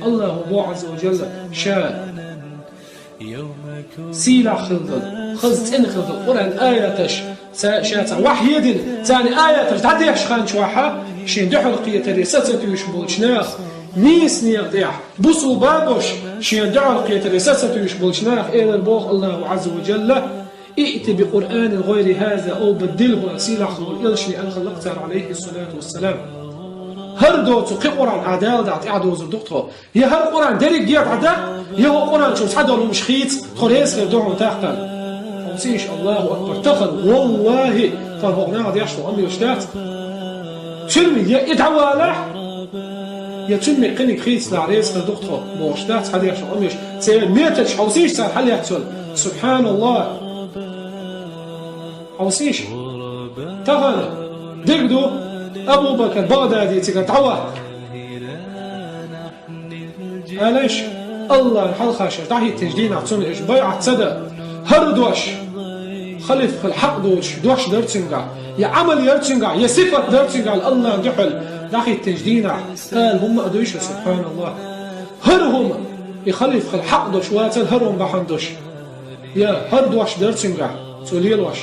الله بو عز وجل شاء سيلا خلط إن خلط قرآن آياتش شاتا وحي يدين ثاني آياتش تعدي يحشخان شواحا شين دحل قية الرساسة يشبول شناخ نيس نيقضيح بصو بابوش شين دحل قية الرساسة يشبول شناخ إلى البوخ الله عز وجل ائت بقرآن غير هذا أو بدله سيلا خلط إلشي أن خلقتها عليه الصلاة والسلام هر دوتو قي قرآن عدال دعت إعدو زردوقتو هي هر قرآن داريك جيات عدا هي هو قرآن شو سحدو المشخيط خليس غير دوعو تاختان ومسيش الله أكبر تخل والله فالهغنا عد يحشو أمي وشتات تلمي يدعوا لاح يتلمي قنك خيط لعريس غير دوقتو موشتات حد يحشو أمي سيئل ميتش حوسيش سار حل يحتل سبحان الله حوسيش تغنى دقدو أبو بكر بغدادي تقول تعوه علاش الله الحلقة تعهي التجدين عطسون إيش بيعة صدى هردوش خلف الحق دوش درتسنقع يا عمل يرتسنقع يا صفة درتسنقع الله دحل تعهي التجدين قال هم أدوش سبحان الله هرهم يخلف الحق دوش واتل هرهم بحندوش يا هردوش درتسنقع توليلوش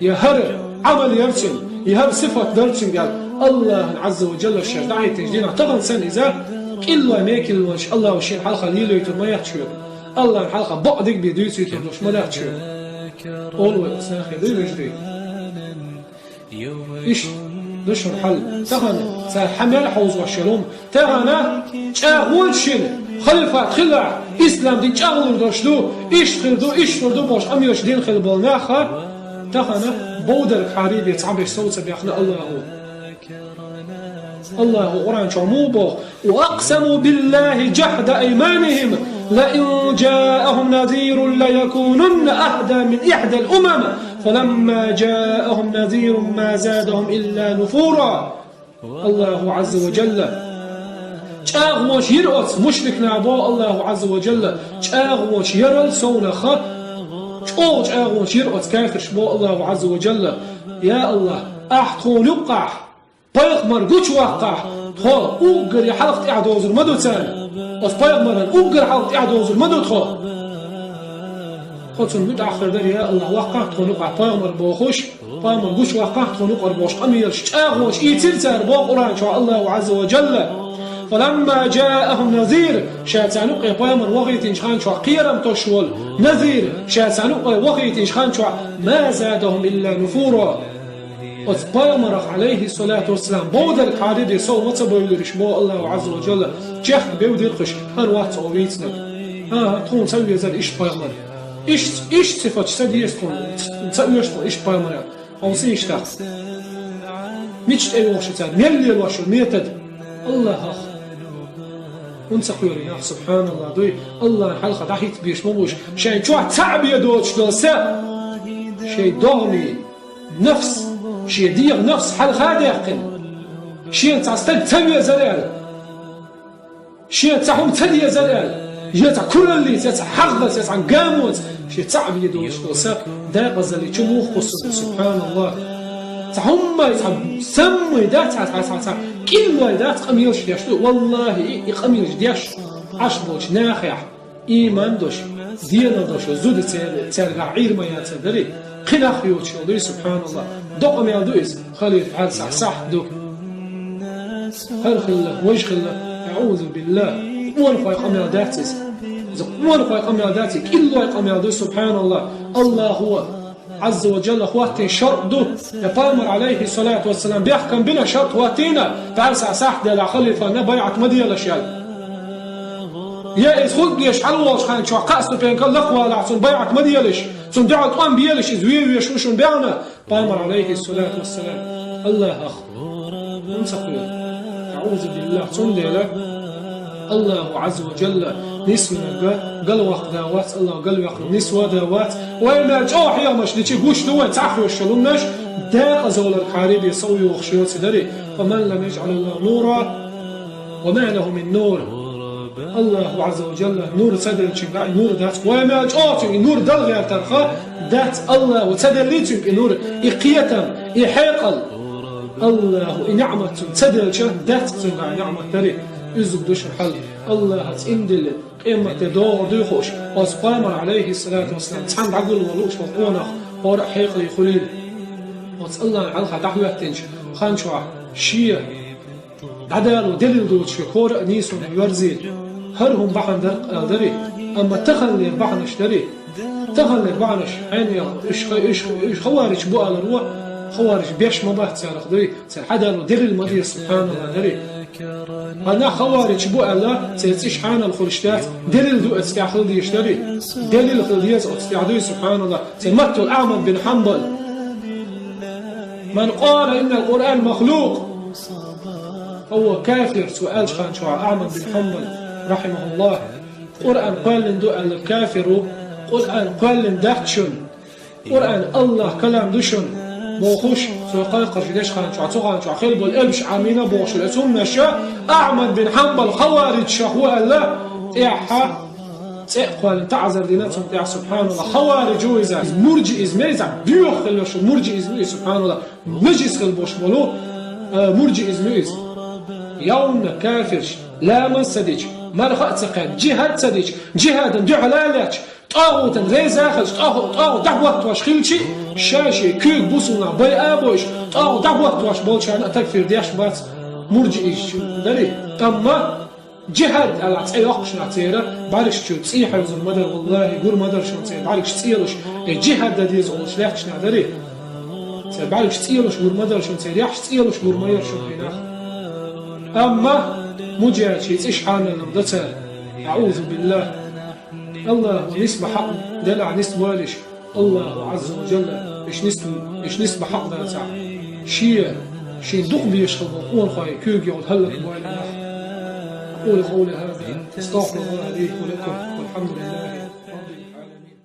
يا هر عمل يرتسن يهب صفة درتشن قال الله عز وجل الشرطاعي التجدين طبعا سن إذا إلا ماكل الوش الله وشين حلقة ليلو يتر ما يحتشور الله الحلقة بعدك بيدويس يتردوش ما يحتشور أولوي أسناخي دي بجري إيش نشر حل تغنى سحمل حوز وشلوم تغنى تأغول شين خلفة خلع إسلام دي تأغول داشتو إيش خردو باش أميوش دين خلبالناخر تغنى بودر حريب يتعبر صوت بيخنا الله قرآن شموبه وأقسموا بالله جحد أيمانهم لئن جاءهم نذير ليكونن أهدى من إحدى الأمم فلما جاءهم نذير ما زادهم إلا نفورا الله عز وجل تأغوش يرأس مشرك نعبو الله عز وجل تأغوش يرأل سونخ تقوش أغوش يرأس كافر شبو الله عز وجل يا الله أحطون يبقع بايغمر قوش وقع تخو أوقر يحلقت إعدوزر مدو تاني أس بايغمر أوقر حلقت إعدوزر مدو تخو خدسون مد آخر در يا الله وقع تخو نقع بايغمر بوخوش بايغمر قوش وقع تخو نقع بوش قميرش أغوش إيتر بو قرآن شو الله عز وجل فلما جاءهم نذير شاتعنق بايمر وغيت شخان شو قيرم تشول نذير شاتعنق وغيت شخان شو ما زادهم إلا نفورا بايمر عليه الصلاة والسلام بودر كاريدي سو متبويلرش بو الله عز وجل جخ بيودير خش هر وقت اويتنا تكون تسوي زاد ايش بايمر ايش صفات سديس تكون تسويش ايش بايمر او سيش تا ميتش اي واشتاد ملي واشو ميتد الله اخ ونسقيوري سبحان الله دوي الله حلقة تحيت بيش مبوش شيء شو تعبي دوتش دوسا شيء دغني نفس شيء ديغ نفس حلقة ديقن شيء تعستد تبي زلال شيء تعهم تدي زلال يتع كل اللي تتحغض تتعن قاموت شيء تعبي دوتش دوسا داق زلي تشموخ سبحان الله تعهم سمي دات كل واحد قميص دياش والله قميص دياش عشبوش ناخح إيمان دوش دينا دوش زود ترجع عير ما يتدري قنا خيوتش الله سبحان الله دق ما يدوس خلي فعل صح دو هل خلا وجه خلا أعوذ بالله ولا قميص داتس ولا قميص داتس كل واحد قميص سبحان الله الله هو عز وجل اخواتي شرط دو يبامر عليه الصلاة والسلام بيحكم بنا شرط واتينا تعال صح ده خليفة نبيعت مدية الاشياء يا ادخل بيش حلوش خان شو قاسو بين كل اخوة لعصون بيعت مدية لش ثم دعوا قام بيلش ازوير ويشوشون بيعنا بامر عليه الصلاة والسلام الله اخ انسقوا اعوذ بالله ثم الله عز وجل نسمنا قال وقت داوات الله قال وقت نسوة داوات وما جاح يا مش لتي قوش دوا تعرفوا الشلونش دا أزول الحارب يسوي وخشيوت سدري فمن لم يجعل الله نورا وما له من نور الله عز وجل نور سدر الشنقاء نور دات وما جاح نور دل غير ترخى دات الله وتدليتم نور إقية إحيقل الله نعمة سدر الشنقاء دات نعمة تري يزق دوش الحل الله هتندل إما تدور ديخوش وسقامر عليه الصلاة والسلام تحن عقل ولوش وقونخ ورق حيقلي خليل وتسألنا على تحوية تنش خانشوا شيء عدال ودليل دوتش كور نيسون يورزيل هرهم بحن دري أما تخلي بحنش دري تخلي بحنش عيني إيش خوارج بقى الروح خوارج بيش مباح تسارخ دري عدال ودليل مدير سبحان الله دري أنا خوارج بقى الله سيتسيش حان الخلشتات دليل دو استعخل ديش دري دليل خلديز استعدوي سبحان الله سمته الأعمد بن حنبل من قال إن القرآن مخلوق هو كافر. سؤال خان شو أعمد بن حنبل رحمه الله قرآن قال لندو الكافر قرآن قال لندحتشن قرآن الله كلام دشن بوخش سوقاي قرشدش خان شو عطوغان شو خيل بالقلبش عمينا بوخش الأسوم نشا أعمد بن حنبل خوارج شهوة الله إيحا قال تعذر ديناتهم يا سبحان الله خوارج ويزا مرجي إزميزا بيوخ خلوش مرجي إزمي سبحان الله مجلس خلبوش مولو مرجي إزميز يوم كافرش لا من سديج مرخات سقاد جهاد سديج جهاد دو علالاتش طاغوت غيز اخذ طاغوت دعوت واش خيلشي شاشي كيك بوسونا باي ابوش طاغوت دعوت واش بولشان تكفير دياش بات مرجي ايش دري اما جهاد على تعيقش نعتيرة بعرفش شو تصيح يوزن مدر والله يقول مدر شو تصير بعرفش تصيرش جهاد ده ديزولش ليحش نعدري بعرفش تصيرش قول مدر شو تصير يحش تصيرش قول ماير شو هناك أما مجاهد شيء إيش حالنا نبضتها أعوذ بالله الله ونسبة حق دلع نسبوالش الله عز وجل إيش نسبة حق دلع شيء دق بيشخل وقول خاي كيوغي والهلك بوالي أقول قولي هذا استغفر الله لي ولكم والحمد لله رب العالمين.